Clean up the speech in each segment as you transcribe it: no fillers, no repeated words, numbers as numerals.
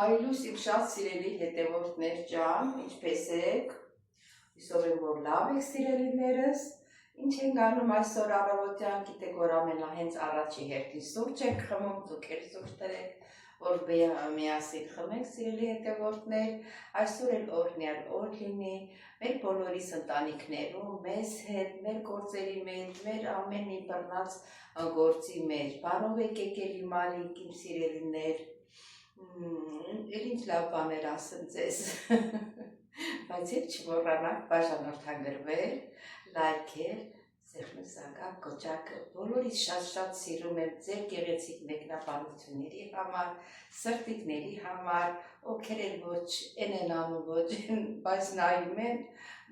Հայլուս իմ շատ սիրելի հետևորդներ ջան, ինչպես եք, հուսով եմ, որ լավ եք սիրելիներս, ինչ ենք անում այսօր առավոտյան, գիտեք որ ամենա հենց առաջի հերթին սուրճ ենք խմում, դուք էլ սուրճ տրեք, որ միասին խմենք սիրելի հետևորդներ, այսօր էլ օրհնյալ օր լինի, մեր բոլորիս ընտանիքներում, մեզ հետ, մեր գործերի մեջ, մեր ամեն մի բռնած գործի մեջ, բարով եք եկել իմ ալիք, իմ սիրելիներ, էլ ինչ լավ բաներ ասեմ ձեզ, բայց եկ չմոռանաք բաժանորդագրվել, լայքել, սեղմեսակակ, կոճակը, բոլորից շատ սիրում եմ ձեր գեղեցիկ մեկնաբանությունների համար, սրտիկների համար, ովքեր էլ ոչ են անում ոչ, բայց նայում են,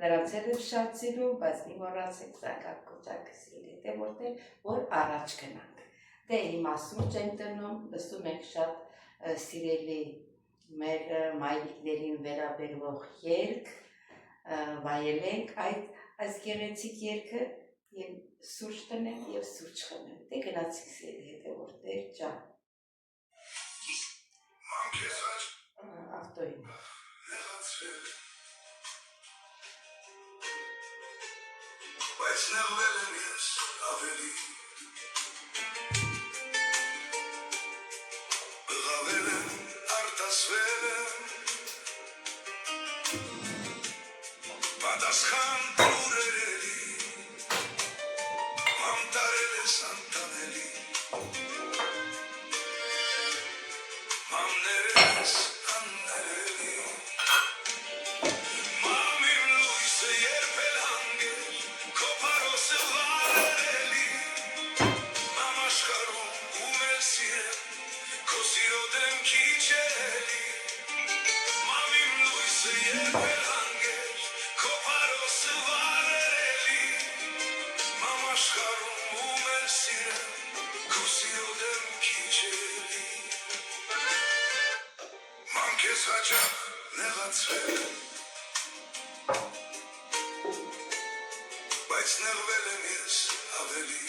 նրանց էլ եմ շատ սիրում, բայց մի մոռացեք սակակ կոճակը սիրելի հետևորդներ, որ առաջ գնանք։ Դե հիմա սուրճ ենք դնում, լսում ենք շատ սիրելի մեր մայրիկներին վերաբերվող երգ, վայելենք այս գեղեցիկ երգը և սուրճ տնենք և սուրճ խմենք, դե գնացիք սիրելի հետևորդներ ջան։ Ավտոյին։ Բայց նեղվել եմ ես ավելի Պատասխան տուրերելի, մամտարել ես անտանելի, մամներես աններելի, մամ իմ լույսը երբել հանգեր, քո փարոսը վարերելի, մամ աշխարհում ում էլ սիրեմ, քո սիրո դեմքի չելի, մամ իմ լույսը երբել Քեզ հաճախ նեղացվել բայց նեղվել եմ ես ավելի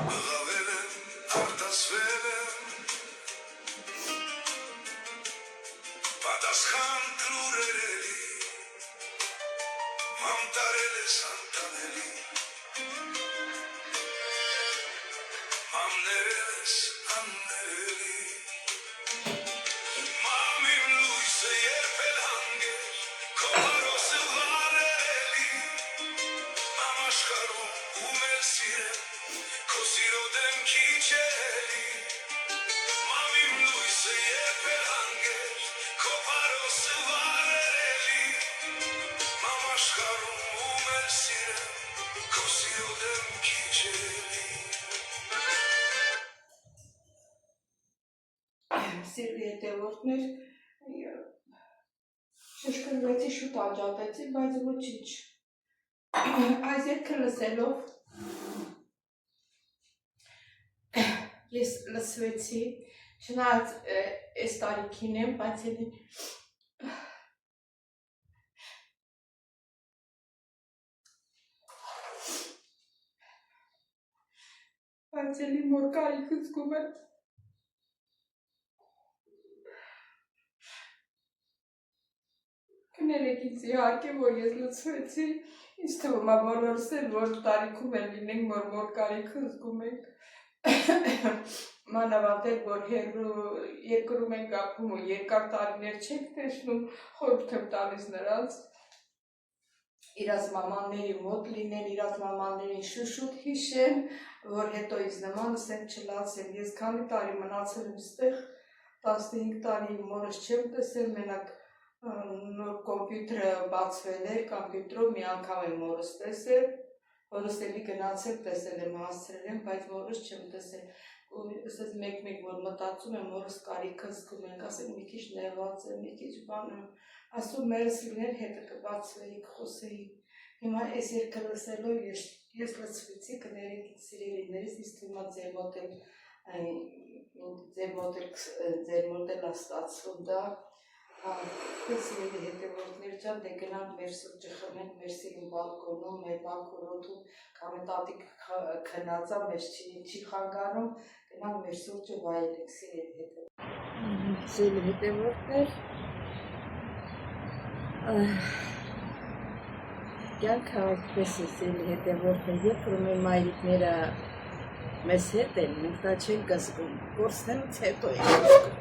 բղավել եմ, արտասվել եմ պատասխան տուրերելի մամտարել ես անտանելի մամներես աններելի Մամ իմ լույսը երբել հանգեր քո հարոսը վարերելի Մամ աշխարհում ում էլ սիրեմ քո սիրո դեմքի չելի Մամ իմ լույսը երբել հանգեր քո հարոսը վարերելի Մամ աշխարհում ում էլ սիրեմ քո սիրո դեմքի չելի Սիրելի հետևորդներ, շշկրվեցի, շուտ անջատեցի, բայց ոչինչ։ Այս երգը լսելով ես լսվեցի, չնայած այս տարիքին եմ, բայց էլի մոր կարիքը զգում եմ Կներեք ինձ իհարկե, որ ես լցվեցի, ինձ թվում է բոլորս էլ, որ տարիքում էլ լինենք, որ մոր կարիքը զգում ենք, մանավանդ էլ, որ երկրում ենք ապրում ու երկար տարիներ չենք տեսնում, խորհուրդ եմ տալիս նրանց, իրաց մամանների մոտ լինեն, իրաց մամաններին շուտ հիշեն, որ հետո ինձ նմանս եմ չլացել, ես քանի տարի մնացել եմ ստեղ, 15 տարի մորս չեմ տեսել, մենակ նոր կոմպյուտերը բացվել էր, կոմպյուտրով մի անգամ եմ մորս տեսել, որս էլի գնացել տեսել եմ, հասցրել եմ, բայց մորս չեմ տեսել, ասես մեկ-մեկ որ մտածում եմ, մորս կարիքը զգում ենք, ասենք մի քիչ նեղված եմ, մի քիչ բան եմ, ասում մերս լիներ հետը կբացվեի, կխոսեի, հիմա այս երգը լսելով ես լցվեցի, կներեք սիրելիներից, ինձ թվում է ձեր մոտ էլ ստացվում դա, Սիրելի հետևորդներ ջան, դե գնանք մեր սուրճը խմենք մեր սիրուն բալկոնում, մեր բալկոնոթում, կամ է տատիկ քնածա, մեզ չի խանգարում, գնանք մեր սուրճը վայելենք, սիրելի հետևորդներ։ Կյանքը այդպես է, սիրելի հետևորդներ, երբ որ մեր մայրիկները մեզ հետ են, մենք դա չենք զգում, կորցնելուց հետո ենք զգում։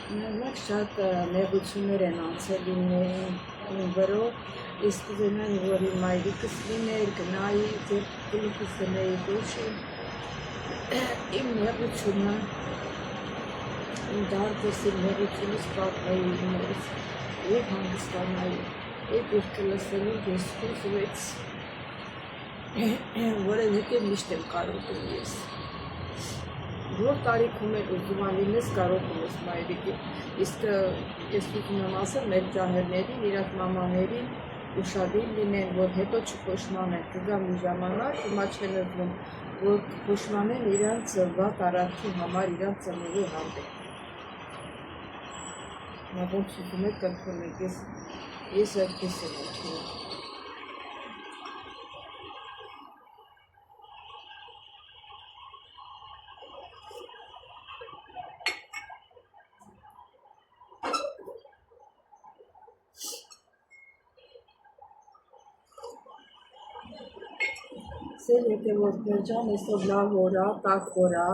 Մենք շատ նեղություններ են անցել իմ վրով, իսկ ուզենայի, որ իմ մայրիկս լիներ, գնայի, ձեր գլուխս դնեի դուշի, իմ նեղությունը, իմ դարձս իմ նեղությունից պատմեի իմերս և հանգստանայի, և երկը լսելու ես խուզվեց, որովհետև միշտ եմ կարոտում ես։ Որ տարիքում էլ ուզում անինես կարող ունես մայրիկի, իսկ ես ուզում եմ ասել մեր ջահերներին, իրաք մամաներին ուշադիր լինեն, որ հետո չփոշմանեն, կգա մի ժամանակ, հիմա չեն զգում, որ փոշմանեն իրանց վատ արարքի համար, իրանց ծնողի հանդեպ։ Նա ոնց ուզում եք կընդունեք, ես այդպես եմ ընդունում։ Սեր հետևորդներ ջան, այսօր լավ օրա, տաք օրա,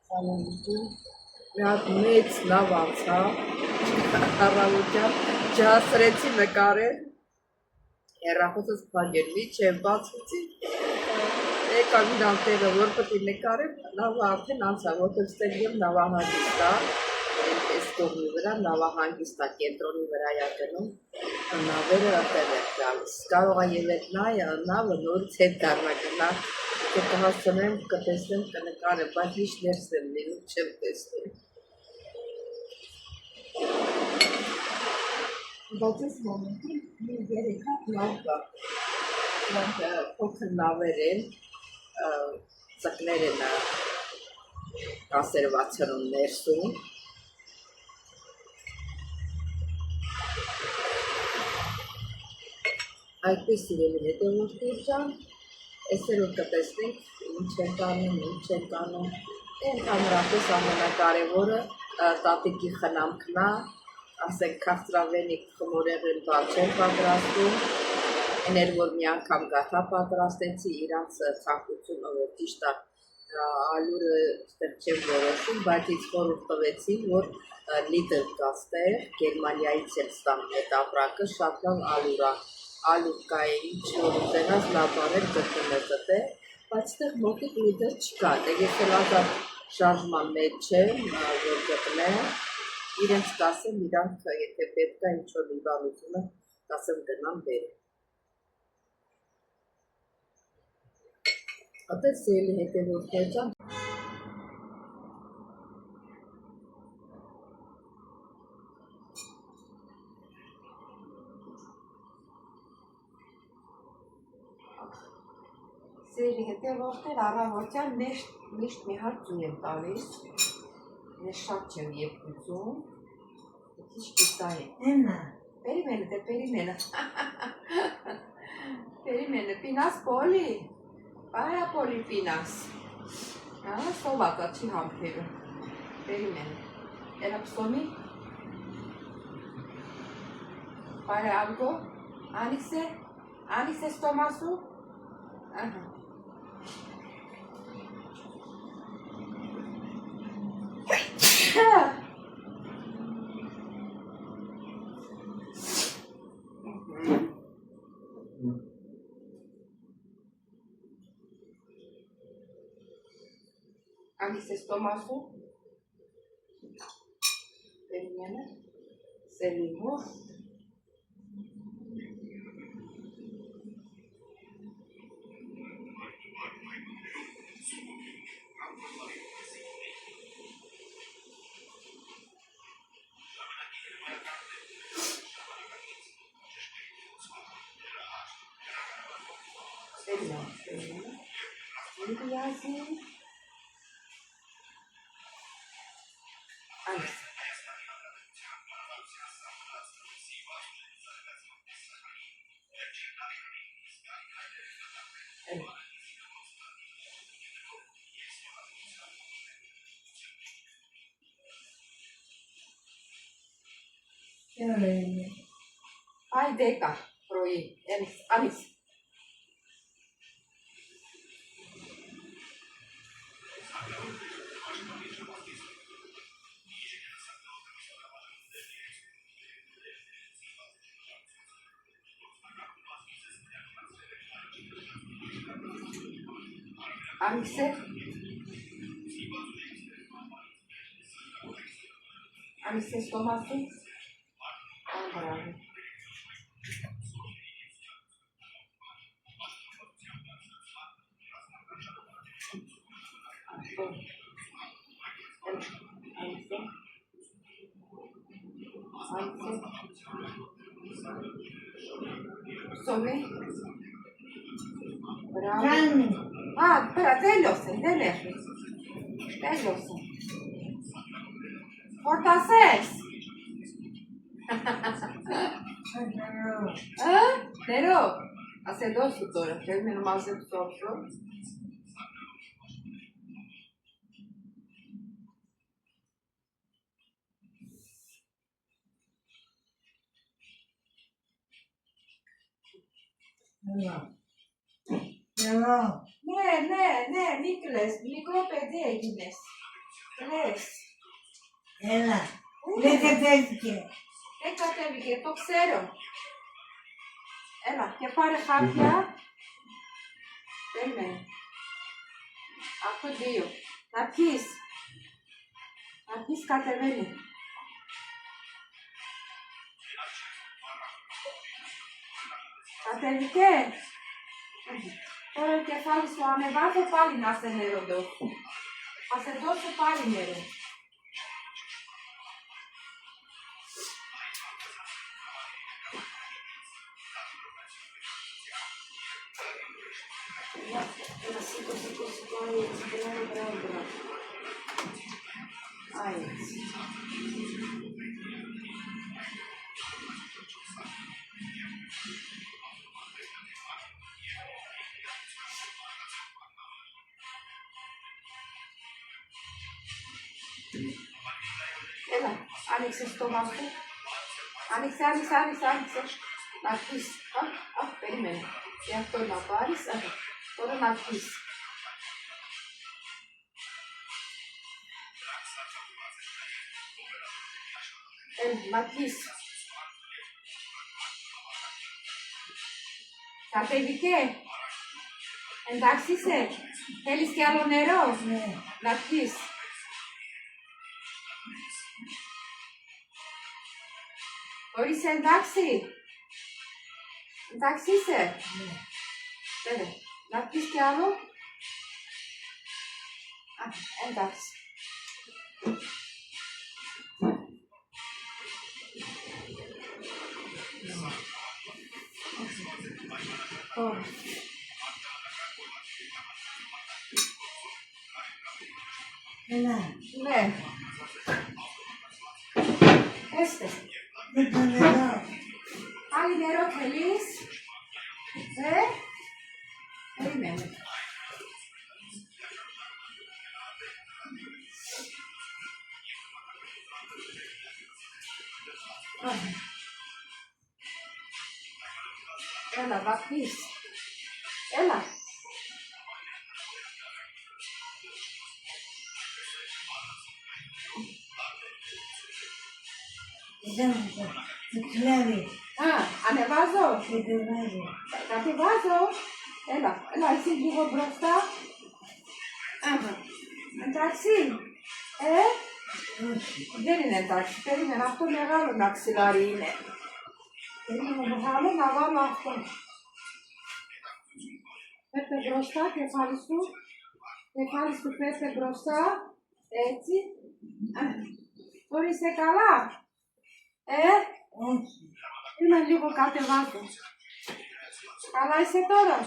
սալամություն, մի հատ մեծ լավ անցա, առավոտյան չհասրեցի նկարել, հեռախոսս փակել, միջև բացեցի, եկա մի դանտերը, որ պետք է նկարել, լավը արդեն անցա, որտեղ ստեղյեմ նավահանգիստա, այս կողմի վրա նավահանգիստա, կենտրոնի վրա յակնում, նավերը ատեղ է գալիս, կարող է և այդ նավը նորից հետ դառնա գնա, կհասցնեմ, կտեսնեմ, կնկարեմ, բայց միշտ ներս եմ լինում, չեմ տեսնում։ Բայց այս մոմենտին մի երեք հատ լավ կա, դրանք փոքր նավեր են, ծկներ են կասերվացնում ներսում, այդպես սիրելի հետևորդներ ջան, այսօր որ կտեսնենք ինչ ենք անում, ընդհանրապես ամենակարևորը տատիկի խնամքն է, ասենք քաղցրավենիք խմորեղեն բան չեն պատրաստում, էներ որ մի անգամ գաթա պատրաստեցի իրանց ցանկությունը, որ ճիշտ է ալյուրը ստեղ չեմ որոշում, բայց ինձ խորհուրդ տվեցին, որ լիտր կա ստեղ, Գերմանիայից եմ ստանում այդ ապրակը, շատ լավ ալյուր է, ալյուր կա է, ինչ որ ուզենաս լավ բաներ գտնում ես այդտեղ, բայց այդտեղ մոտիկ լիտր չկա, ես էլ ազատ շարժման մեջ չեմ, որ գտնեմ, իրենց կասեմ, իրանք եթե պետք է ինչ-որ մի բան ուզում եմ, կասեմ գնամ բերեմ։ Այդպես սիրելի հետևորդներ ջան, սիրելի հետևորդներ, առավոտյան միշտ մի հատ ձու եմ տալիս, ես շատ չեմ երկուծում, քիչ կիսային։ Էնա։ Perimene, pinas poli, para poli pinas. Sovata չի համբերում, perimene. Era psomi? Para algo? Anise stomasu? Aha. Anise stomasu? Perimene? Selimo? Πάει 10 πρωί. Άνοιξε. Άνοιξε. Άνοιξε στο μάτι. Μπράβο. Αυτό. Άνοιξε. Άνοιξε. Ψωμί. Μπράβο. Α, πέρα, τέλειωσε, δεν έχει. Τέλειωσε. Χορτασές. Νερό. Ας σε δώσω τώρα, θέλουμε να μαζέψω αυτό. Νερό. Ναι, μη κλαις, μικρό παιδί έγινες. Κλαις. Έλα. Δεν κατέβηκε. Δεν κατέβηκε, το ξέρω. Έλα, και πάρε χάπια. Περίμενε. Αυτό 2. Να πιείς. Να πιείς, κατεβαίνει. Κατέβηκε. Τώρα το κεφάλι σου ανεβάζω πάλι να σε νερό δώσω. Θα σε δώσω πάλι νερό. Έλα, σήκω, μπράβο. Έτσι. Έλα, άνοιξε στο μάτι. Άνοιξε. Να πεις. Περίμενε. Και αυτό να πάρεις. Τώρα να πεις. Να πεις. Κατέβηκε. Εντάξει είσαι. Θέλεις κι άλλο νερό. Ναι. Να πεις. Τώρα είσαι εντάξει. Εντάξει είσαι. Ναι. Βέβαια. Να πεις κι άλλο. Εντάξει. Τώρα. Έλα. Ναι. Έστε. Δεν το νερό. Άλλη νερό θέλεις. Περίμενε. Έλα, θα πεις. Έλα. Δεν κλέβει. Ανεβάζω. Κατεβάζει. Κατεβάζω. Έλα, εσύ λίγο μπροστά. Εντάξει. Δεν είναι εντάξει. Περίμενε, αυτό μεγάλο μαξιλάρι είναι. Περίμενε μεγάλο να βάλω αυτό. Πέφτε μπροστά, κεφάλι σου. Κεφάλι σου πέφτε μπροστά. Έτσι. Τώρα είσαι καλά. Όχι. Είμαι λίγο κατεβάζω. Καλά είσαι τώρα.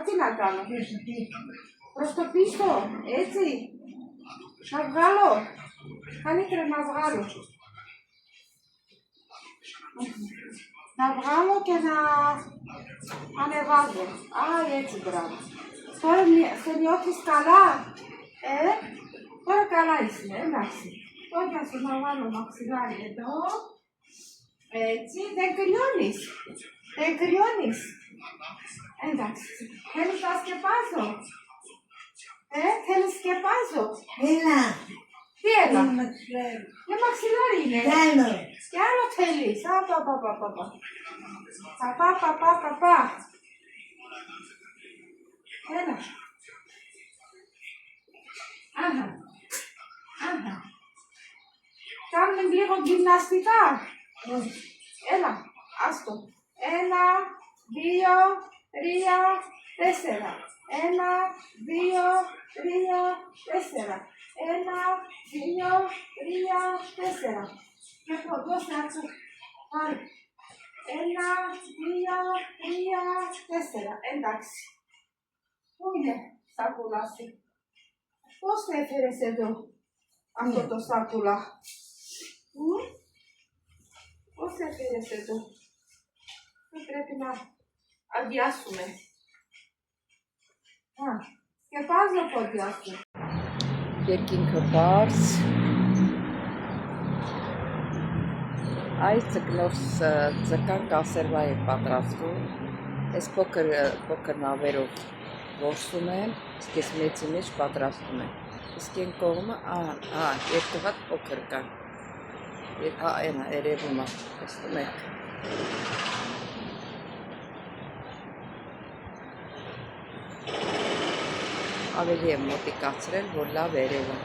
Τι να κάνω. Προς το πίσω. Έτσι. Να βγάλω. Καλύτερα να βγάλω. Να βγάλω και να ανεβάζω. Έτσι μπράβο. Τώρα σε νιώθεις καλά. Τώρα καλά είσαι, εντάξει. Τώρα θα σου να βάλω μαξιλάρι εδώ. Έτσι, δεν κρυώνεις. Δεν κρυώνεις. Εντάξει. Θέλεις να σκεπάζω. Θέλεις σκεπάζω. Έλα. Τι έλα. Είναι μαξιλάρι. Για μαξιλάρι είναι. Κι άλλο. Κι άλλο θέλεις. Παπά. Έλα. Άχα. Κάνουμε λίγο γυμναστικά. Έλα, άστο. 1, 2, 3, 4. 1, 2, 3, 4. 1, 2, 3, 4. Και δώστε άξο. Πάρε. 1, 2, 3, 4. Εντάξει. Πού είναι σάκουλα σου. Πώς θα έφερες εδώ αυτό το σάκουλα. Πώς θα έφερες εδώ. Δεν πρέπει να αδειάσουμε. Σκεπάζω πόδια σου. Երկինքը բարձ, այս ձկնով ձկան կասերվա է պատրաստվում, այս փոքր նավերով որսում են, իսկ այս մեծի մեջ պատրաստում են, իսկ են կողմը, երկու հատ փոքր կան, այնա երևում է, տեսնում եք, ավելի եմ մոտիկացրել, որ լավ երևա։